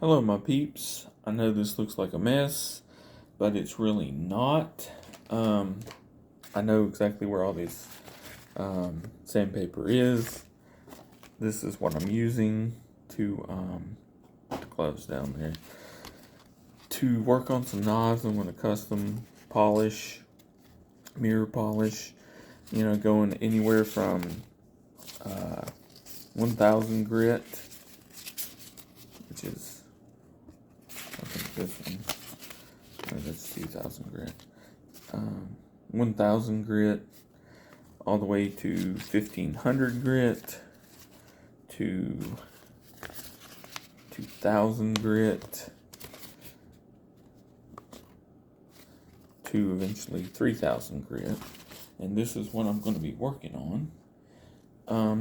Hello, my peeps. I know this looks like a mess, but it's really not. I know exactly where all this sandpaper is. This is what I'm using to put the gloves down there. To work on some knives, I'm going to custom polish, mirror polish, going anywhere from 1000 grit, which is, I think this one. That's 2000 grit. 1000 grit, all the way to 1500 grit, to 2000 grit, to eventually 3000 grit. And this is what I'm going to be working on.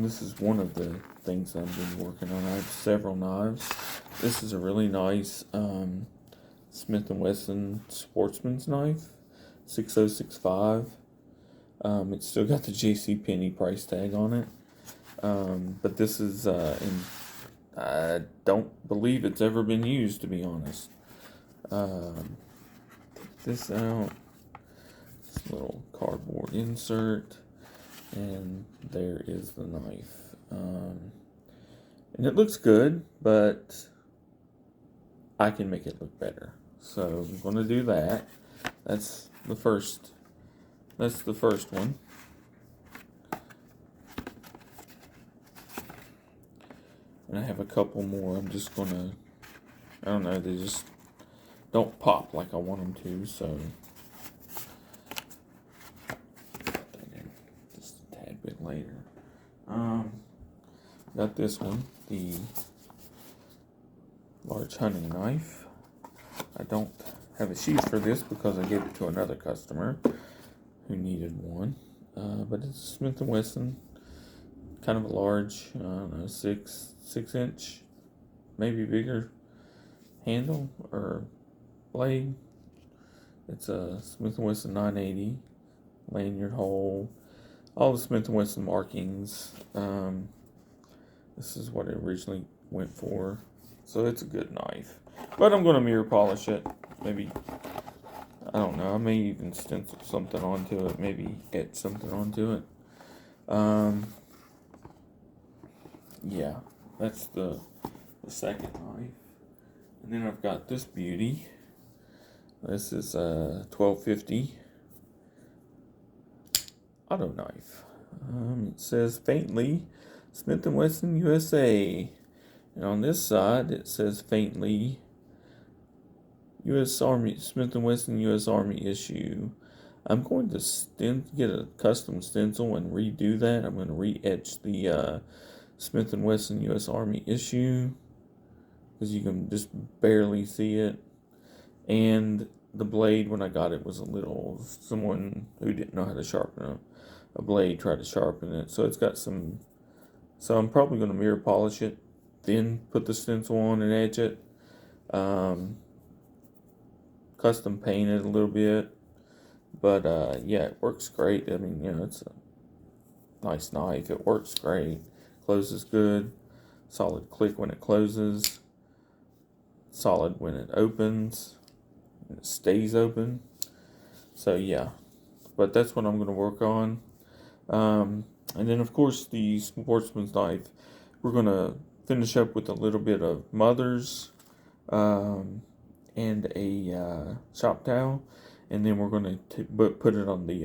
This is one of the things I've been working on. I have several knives. This is a really nice Smith & Wesson Sportsman's knife, 6065. It's still got the JCPenney price tag on it. But this is, I don't believe it's ever been used, to be honest. Take this out. This little cardboard insert. And there is the knife. And it looks good, but I can make it look better. So I'm going to do that. That's the first one. And I have a couple more. I'm just going to, I don't know, they just don't pop like I want them to, so just a tad bit later. Got this one, the large hunting knife. I don't have a sheath for this because I gave it to another customer who needed one. But it's Smith & Wesson, kind of a large, I don't know, 6 inch, maybe bigger handle or blade. It's a Smith & Wesson 980 lanyard hole, all the Smith & Wesson markings. This is what it originally went for, so it's a good knife. But I'm going to mirror polish it. Maybe, I don't know, I may even stencil something onto it, maybe etch something onto it. Yeah, that's the second knife. And then I've got this beauty. This is a 1250 auto knife. It says faintly Smith & Wesson USA. And on this side it says faintly U.S. Army, Smith & Wesson U.S. Army issue. I'm going to get a custom stencil and redo that. I'm going to re-etch the Smith & Wesson U.S. Army issue, because you can just barely see it. And the blade, when I got it, was a little, someone who didn't know how to sharpen a blade tried to sharpen it. So it's got some, so I'm probably going to mirror polish it, then put the stencil on and etch it. Custom paint it a little bit. But yeah, it works great. I mean, it's a nice knife. It works great. Closes good. Solid click when it closes. Solid when it opens. And it stays open. So yeah. But that's what I'm going to work on. And then, of course, the Sportsman's knife. We're going to finish up with a little bit of Mother's and a shop towel. And then we're going to put it on the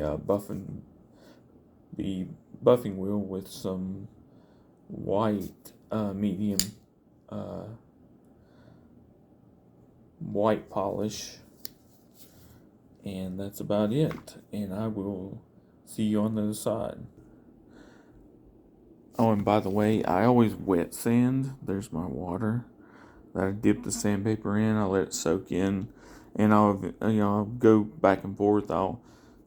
buffing wheel with some white medium white polish. And that's about it. And I will see you on the other side. Oh, and by the way, I always wet sand. There's my water that I dip the sandpaper in. I let it soak in, and I'll go back and forth. I'll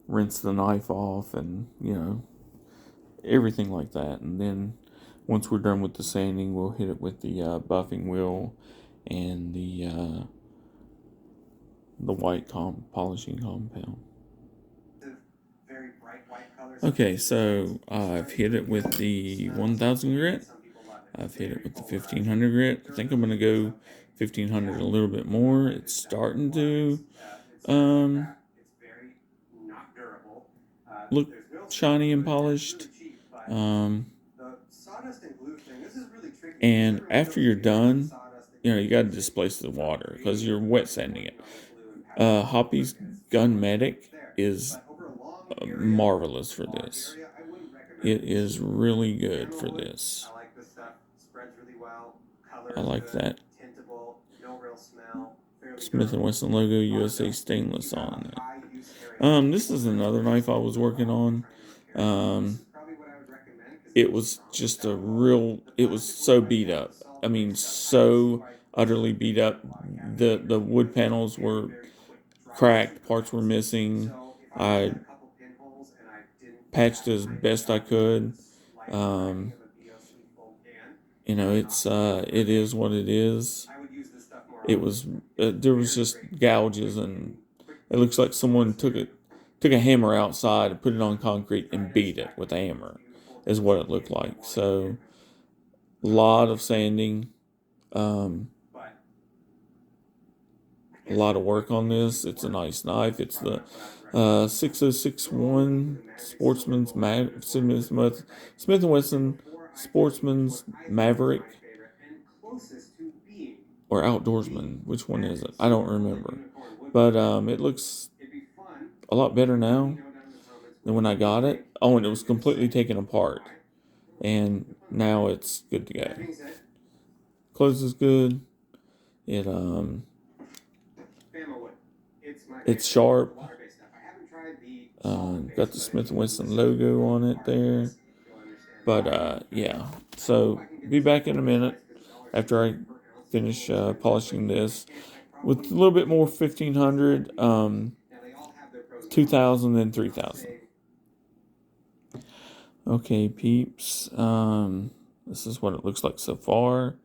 rinse the knife off, and everything like that. And then once we're done with the sanding, we'll hit it with the buffing wheel and the white polishing compound. Okay, so I've hit it with the 1000 grit. I've hit it with the 1500 grit. I think I'm going to go 1500 a little bit more. It's starting to um, look shiny and polished. And after you're done, you got to displace the water because you're wet sanding it. Hoppy's Gun Medic is marvelous for this. It is really good for this. I like that Smith & Wesson logo, USA stainless on it. This is another knife I was working on. It was just it was so beat up. I mean, so utterly beat up. The wood panels were cracked, parts were missing. I patched as best I could. It is what it is. It was there was just gouges, and it looks like someone took a hammer outside and put it on concrete and beat it with a hammer, is what it looked like. So a lot of sanding, a lot of work on this. It's a nice knife. It's the 6061 Sportsman's Smith & Wesson Sportsman's Maverick, or Outdoorsman. Which one is it? I don't remember. But it looks a lot better now than when I got it. Oh, and it was completely taken apart. And now it's good to go. Closes good. It's sharp. Got the Smith & Wesson logo on it there. But yeah. So be back in a minute after I finish polishing this with a little bit more 1500, 2000, and 3000. Okay, peeps. This is what it looks like so far.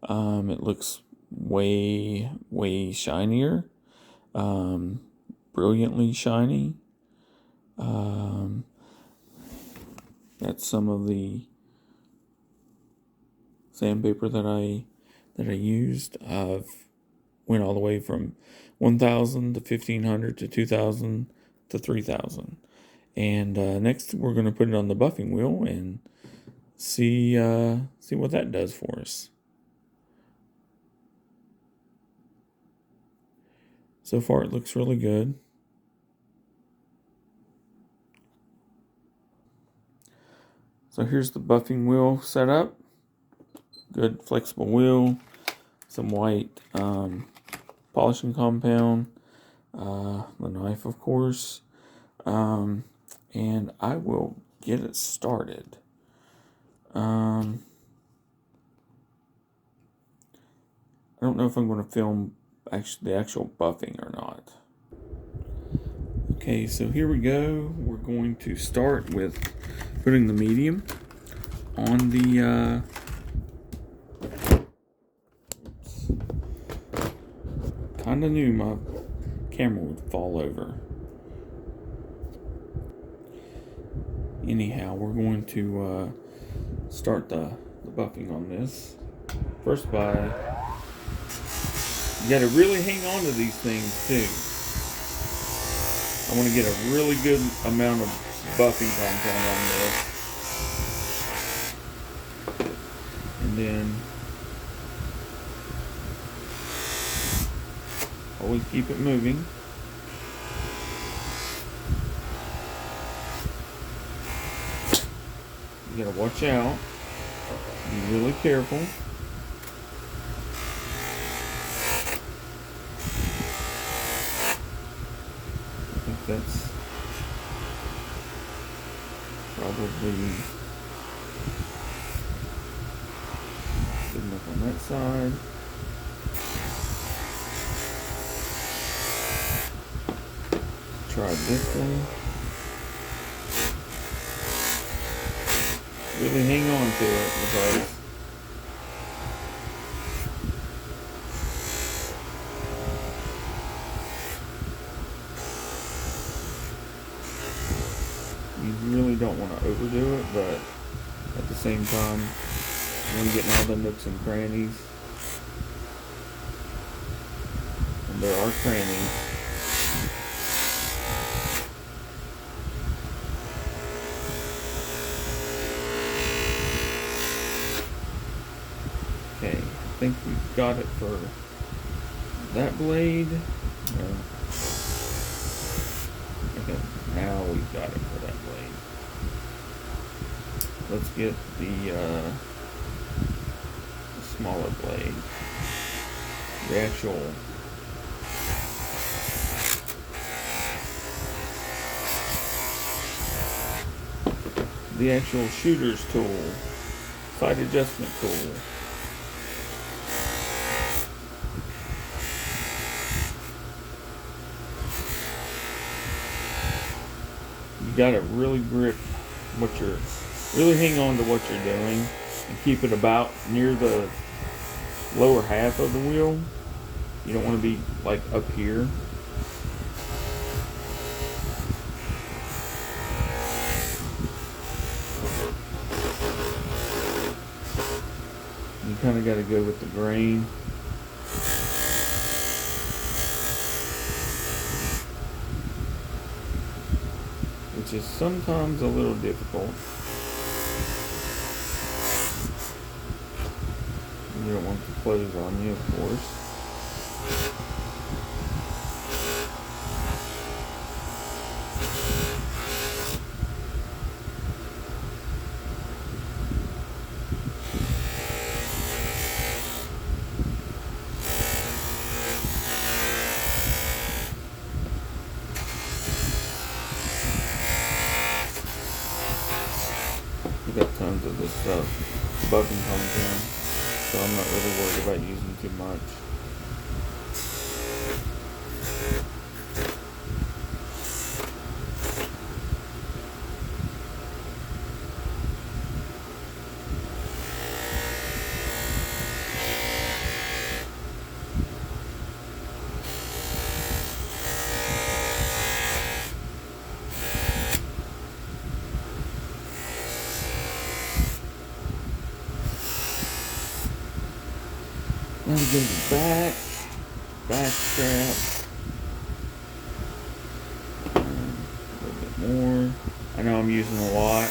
It looks way, way shinier. Brilliantly shiny. That's some of the sandpaper that I used. I've went all the way from 1000 to 1500 to 2000 to 3000. And next we're going to put it on the buffing wheel and see what that does for us. So far it looks really good. So here's the buffing wheel set up. Good flexible wheel. Some white polishing compound. The knife, of course. And I will get it started. I don't know if I'm going to film the actual buffing or not. Okay, so here we go. We're going to start with putting the medium on the kinda knew my camera would fall over. Anyhow, we're going to start the buffing on this. First you gotta really hang on to these things too. I want to get a really good amount of buffing compound on this. And then always keep it moving. You gotta watch out. Be really careful. I think that's probably good enough on that side. Try this one. Really hang on to it because you really don't want to overdo it, but at the same time, you want to get all the nooks and crannies. And there are crannies. Okay, I think we've got it for that blade. Okay, now we've got it for that blade. Let's get the smaller blade. The actual shooter's tool, sight adjustment tool. You gotta really really hang on to what you're doing and keep it about near the lower half of the wheel. You don't want to be like up here. You kind of got to go with the grain. Which is sometimes a little difficult. You don't want to close on you, of course. We got tons of this stuff, bug and compound, so I'm not really worried about using too much. Now we go to the back strap. A little bit more. I know I'm using a lot.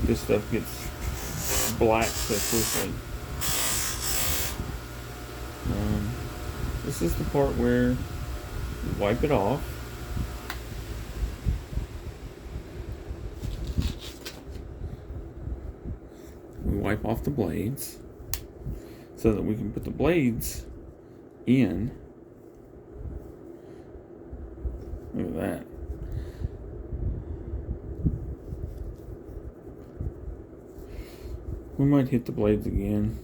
This stuff gets black so quickly. This is the part where you wipe it off. We wipe off the blades so that we can put the blades in. Look at that. We might hit the blades again,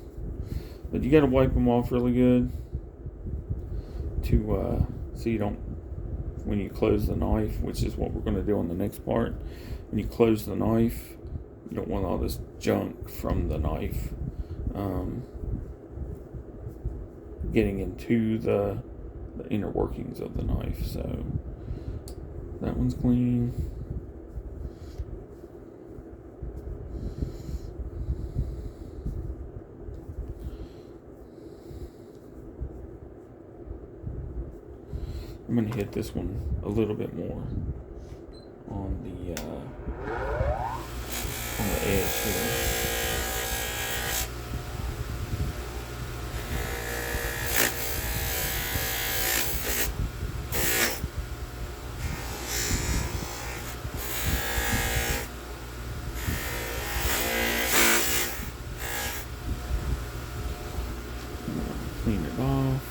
but you got to wipe them off really good to so you don't, when you close the knife, which is what we're going to do on the next part, when you close the knife, you don't want all this junk from the knife getting into the inner workings of the knife. So that one's clean. I'm going to hit this one a little bit more on the edge here. Clean it off.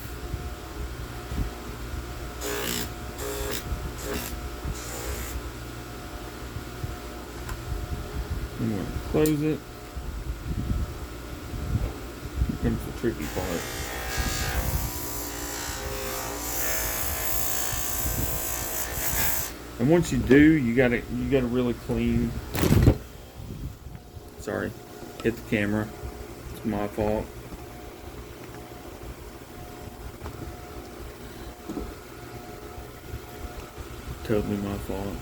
And we're going to close it. Here comes the tricky part. And once you do, you gotta really clean. Sorry, hit the camera. It's my fault. Totally my fault.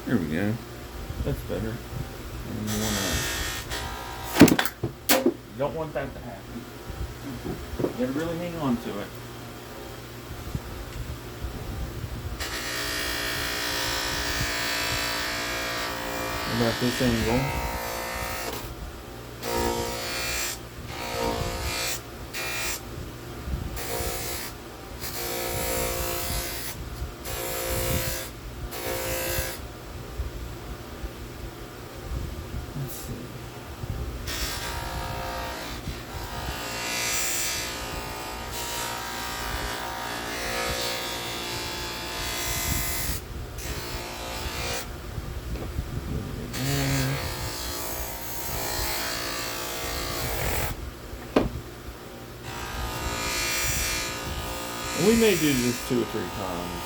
There we go. That's better. And you don't want that to happen. You gotta really hang on to it. About this angle. Let's see. We may do this 2 or 3 times.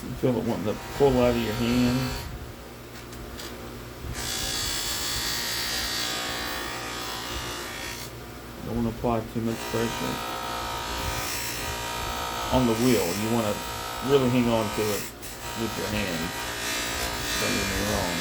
You feel it wanting to pull out of your hand. Don't want to apply too much pressure on the wheel. You want to really hang on to it with your hand. Don't get me wrong.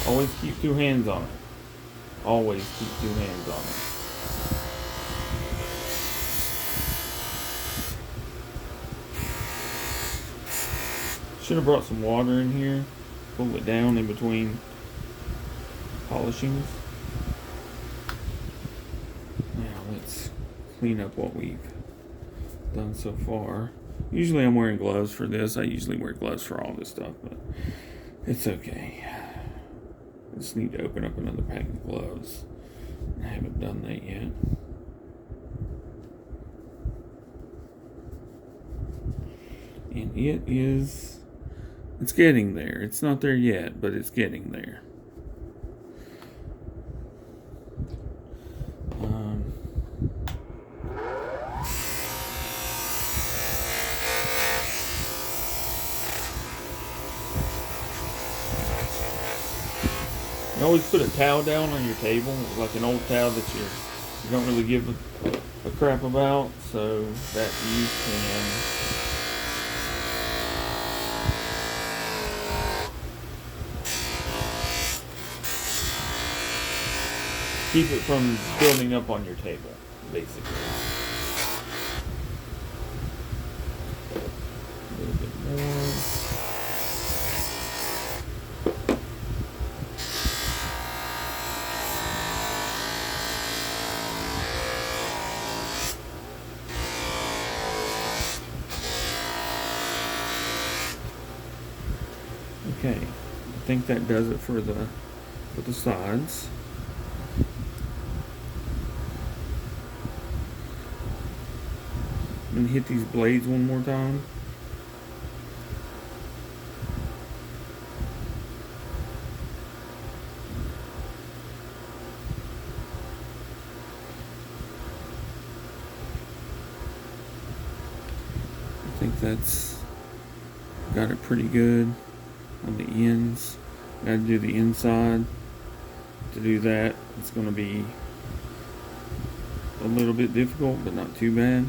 Always keep 2 hands on it. Always keep 2 hands on it. Should have brought some water in here. Pull it down in between polishings. Now let's clean up what we've done so far. Usually I'm wearing gloves for this. I usually wear gloves for all this stuff, but it's okay. I just need to open up another pack of gloves. I haven't done that yet. And it's getting there. It's not there yet, but it's getting there. You always put a towel down on your table, like an old towel that you don't really give a crap about, so that you can keep it from building up on your table, basically. A little bit more. Okay, I think that does it for the sides. I'm gonna hit these blades one more time. I think that's got it pretty good on the ends. Gotta do the inside. To do that, it's gonna be a little bit difficult, but not too bad.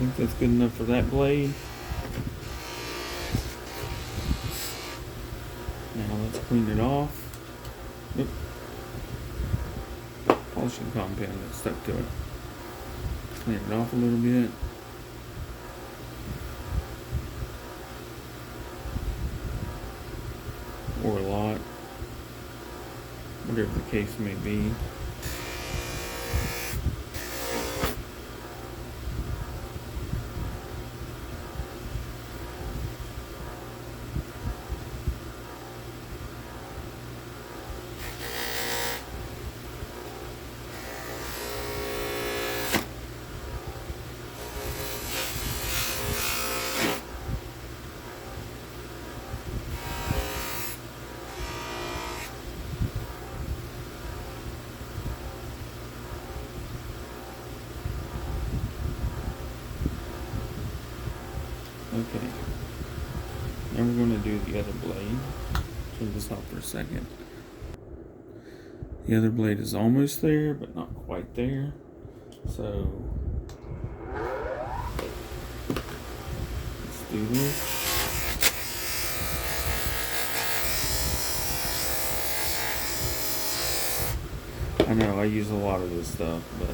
think that's good enough for that blade. Now let's clean it off. Oop. Polishing compound that stuck to it. Clean it off a little bit. Or a lot. Whatever the case may be. Okay, now we're going to do the other blade. Turn this off for a second. The other blade is almost there, but not quite there. So, let's do this. I know I use a lot of this stuff, but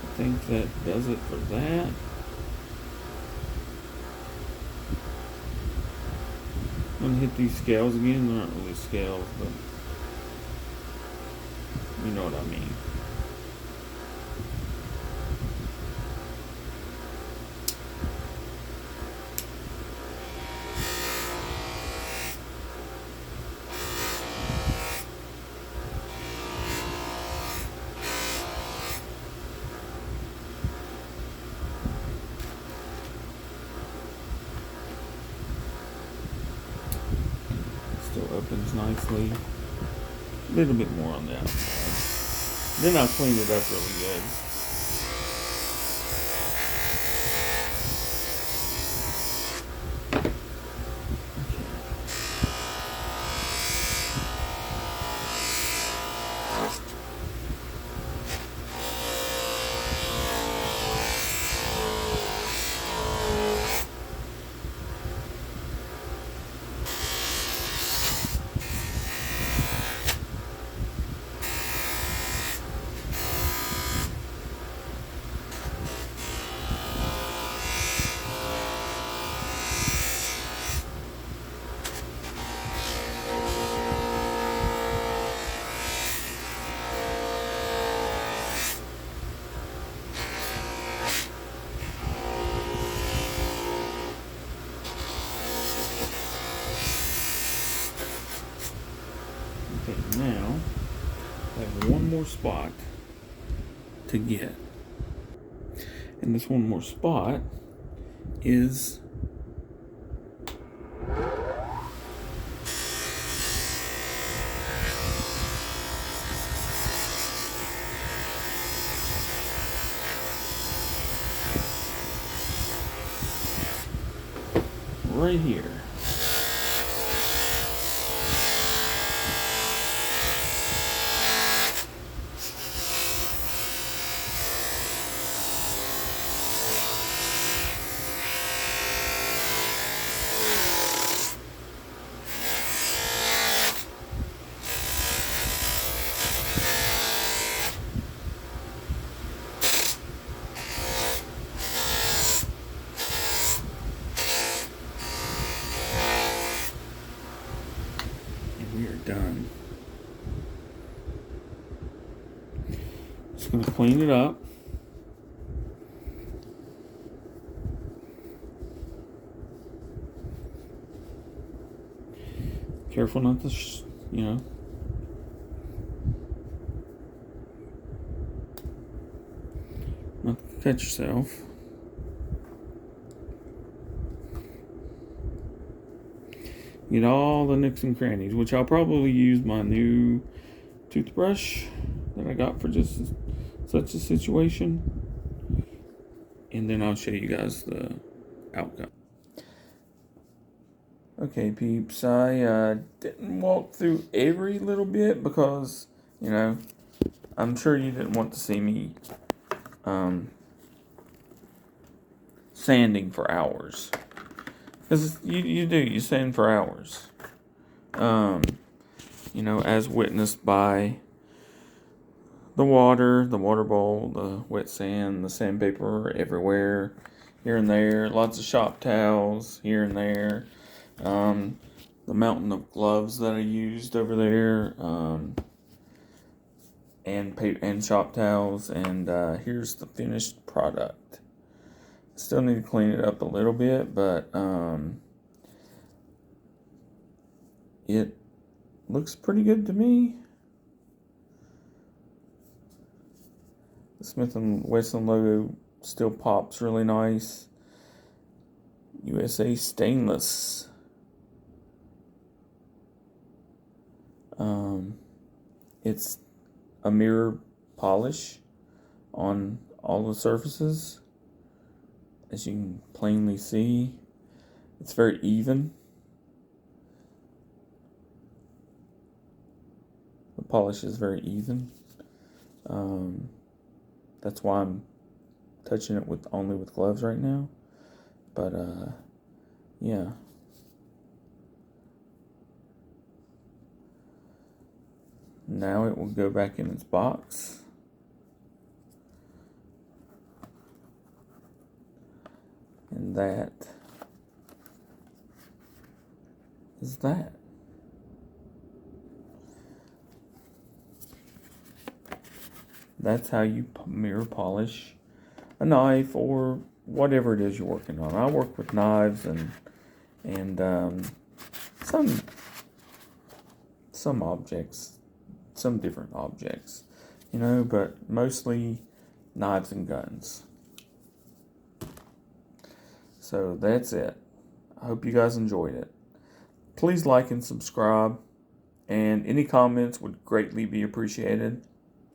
I think that does it for that. I'm going to hit these scales again. They're not really scales, but you know what I mean. Still opens nicely. A little bit more on the outside. Then I'll clean it up really good. Okay, now I have one more spot to get. And this one more spot is right here. We are done. Just going to clean it up. Careful not to, Catch yourself. Get all the nooks and crannies, which I'll probably use my new toothbrush that I got for just such a situation. And then I'll show you guys the outcome. Okay, peeps, I didn't walk through every little bit because, you know, I'm sure you didn't want to see me sanding for hours. Because you sand for hours. You know, as witnessed by the water bowl, the wet sand, the sandpaper everywhere, here and there, lots of shop towels here and there, the mountain of gloves that I used over there, and shop towels, and here's the finished product. Still need to clean it up a little bit, but it looks pretty good to me. The Smith & Wesson logo still pops really nice. USA stainless. It's a mirror polish on all the surfaces. As you can plainly see, it's very even. The polish is very even. That's why I'm touching it only with gloves right now. But yeah. Now it will go back in its box. And that is that. That's how you mirror polish a knife or whatever it is you're working on. I work with knives and some objects, some different objects, you know, but mostly knives and guns. So that's it. I hope you guys enjoyed it. Please like and subscribe, and any comments would greatly be appreciated.